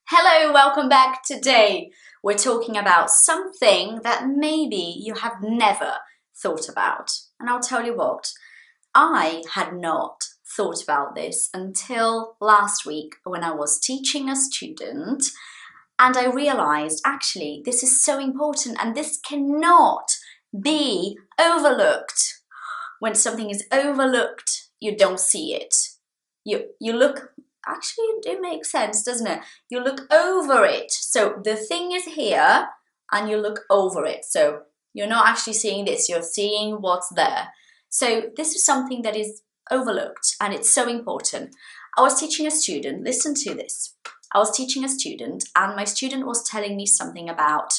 Hello, welcome back. Today we're talking about something that maybe you have never thought about. And I'll tell you what, I had not thought about this until last week when I was teaching a student, and I realized actually this is so important and this cannot be overlooked. When something is overlooked, you don't see it. You look. Actually, it makes sense, doesn't it? You look over it. So the thing is here and you look over it. So you're not actually seeing this, you're seeing what's there. So this is something that is overlooked and it's so important. I was teaching a student, listen to this. I was teaching a student and my student was telling me something about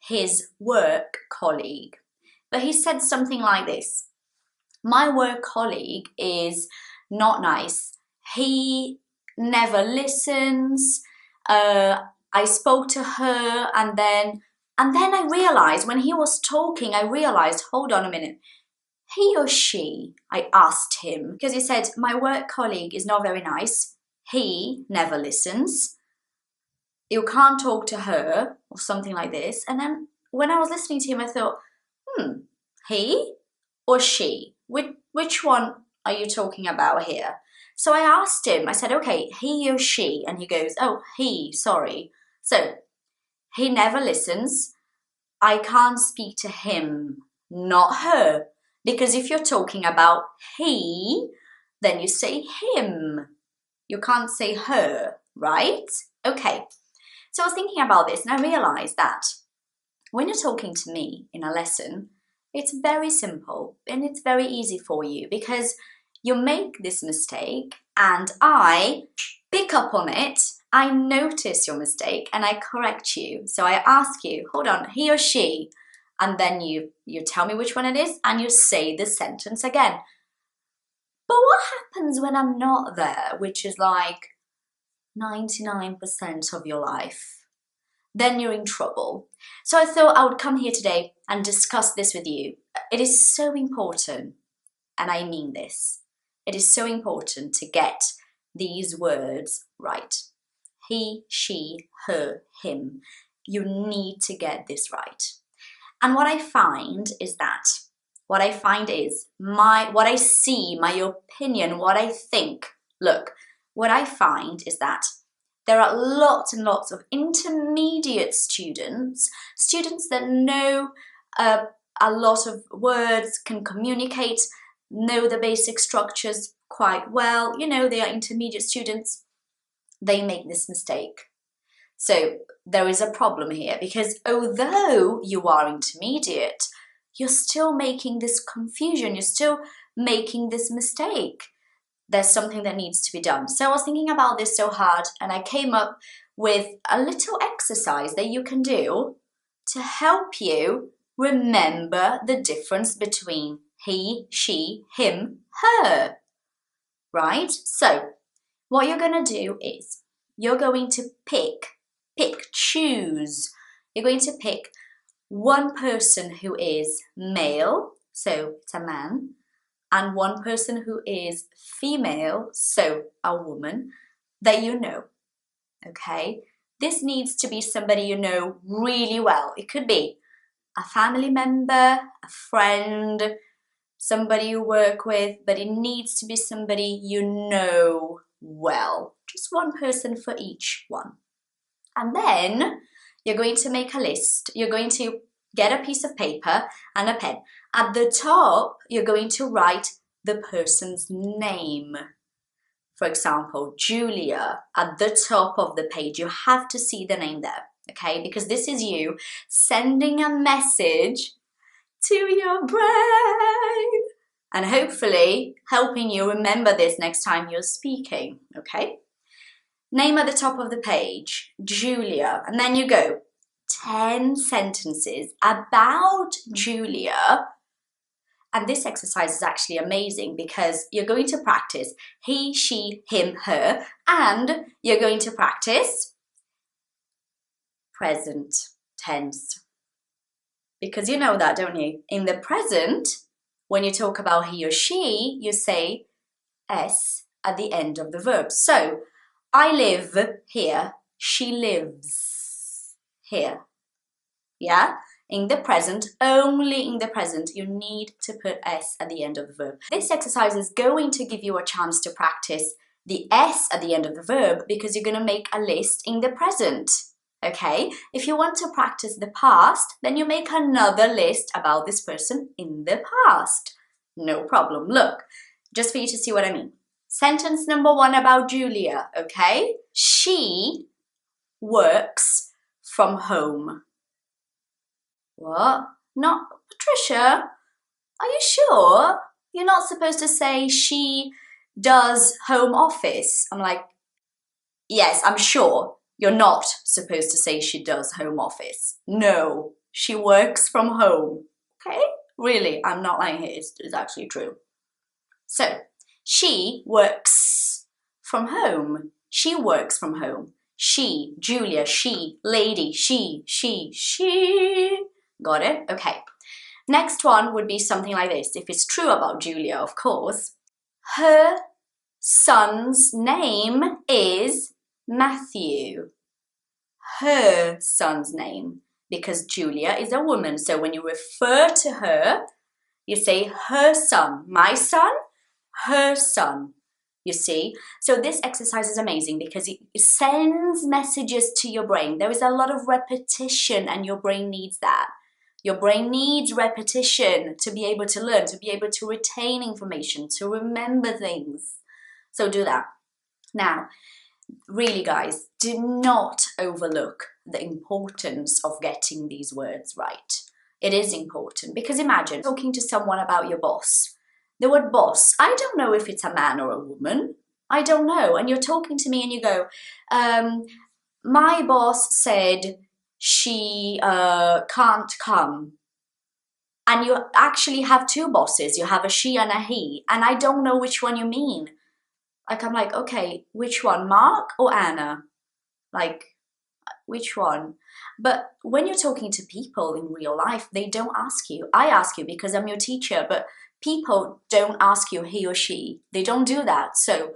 his work colleague. But he said something like this: my work colleague is not nice. He never listens. I spoke to her and then I realized when he was talking, I realized, hold on a minute, he or she, I asked him, because he said, my work colleague is not very nice. He never listens. You can't talk to her or something like this. And then when I was listening to him, I thought, he or she? Which one are you talking about here? So I asked him, I said, okay, he or she? And he goes, oh, he, sorry. So he never listens. I can't speak to him, not her. Because if you're talking about he, then you say him. You can't say her, right? Okay. So I was thinking about this and I realized that when you're talking to me in a lesson, it's very simple and it's very easy for you because you make this mistake and I pick up on it, I notice your mistake and I correct you. So I ask you, hold on, he or she? And then you tell me which one it is and you say the sentence again. But what happens when I'm not there, which is like 99% of your life? Then you're in trouble. So I thought I would come here today and discuss this with you. It is so important, and I mean this. It is so important to get these words right. He, she, her, him. You need to get this right. And what I find is what I see, my opinion, what I think. Look, what I find is that there are lots and lots of intermediate students that know a lot of words, can communicate, know the basic structures quite well. You know, they are intermediate students. They make this mistake. So there is a problem here because although you are intermediate, you're still making this confusion. You're still making this mistake. There's something that needs to be done. So I was thinking about this so hard and I came up with a little exercise that you can do to help you remember the difference between he, she, him, her, right? So what you're going to do is you're going to choose. You're going to pick one person who is male, so it's a man, and one person who is female, so a woman, that you know, okay? This needs to be somebody you know really well. It could be a family member, a friend, somebody you work with, but it needs to be somebody you know well. Just one person for each one. And then you're going to make a list. You're going to get a piece of paper and a pen. At the top, you're going to write the person's name. For example, Julia, at the top of the page, you have to see the name there, okay? Because this is you sending a message to your brain and hopefully helping you remember this next time you're speaking, okay? Name at the top of the page, Julia, and then you go 10 sentences about Julia. And this exercise is actually amazing because you're going to practice he, she, him, her, and you're going to practice present tense. Because you know that, don't you? In the present, when you talk about he or she, you say S at the end of the verb. So, I live here she lives here. Yeah? In the present, only in the present, you need to put S at the end of the verb. This exercise is going to give you a chance to practice the S at the end of the verb because you're going to make a list in the present. Okay? If you want to practice the past, then you make another list about this person in the past. No problem. Look, just for you to see what I mean. Sentence number 1 about Julia, okay? She works from home. What? Not Patricia? Are you sure? You're not supposed to say she does home office. I'm like, yes, I'm sure. You're not supposed to say she does home office. No, she works from home. Okay? Really, I'm not lying here. It's actually true. So, she works from home. She works from home. She, Julia, she, lady, she. Got it? Okay. Next one would be something like this. If it's true about Julia, of course. Her son's name is Matthew. Her son's name. Because Julia is a woman. So when you refer to her, you say her son. My son, her son. You see? So this exercise is amazing because it sends messages to your brain. There is a lot of repetition and your brain needs that. Your brain needs repetition to be able to learn, to be able to retain information, to remember things. So do that. Now, really guys, do not overlook the importance of getting these words right. It is important because imagine talking to someone about your boss. The word boss, I don't know if it's a man or a woman. I don't know. And you're talking to me and you go, my boss said she can't come. And you actually have 2 bosses. You have a she and a he. And I don't know which one you mean. Like, I'm like, okay, which one, Mark or Anna? Like, which one? But when you're talking to people in real life, they don't ask you. I ask you because I'm your teacher, but people don't ask you he or she. They don't do that. So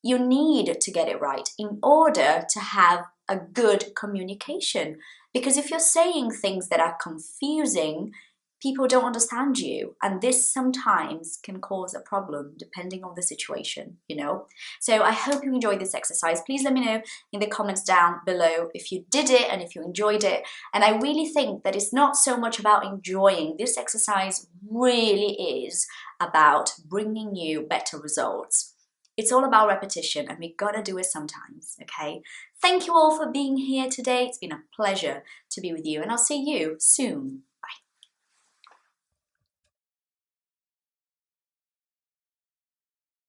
you need to get it right in order to have a good communication. Because if you're saying things that are confusing, people don't understand you, and this sometimes can cause a problem depending on the situation, you know. So I hope you enjoyed this exercise. Please let me know in the comments down below if you did it and if you enjoyed it. And I really think that it's not so much about enjoying. This exercise really is about bringing you better results. It's all about repetition and we gotta do it sometimes, okay? Thank you all for being here today. It's been a pleasure to be with you and I'll see you soon.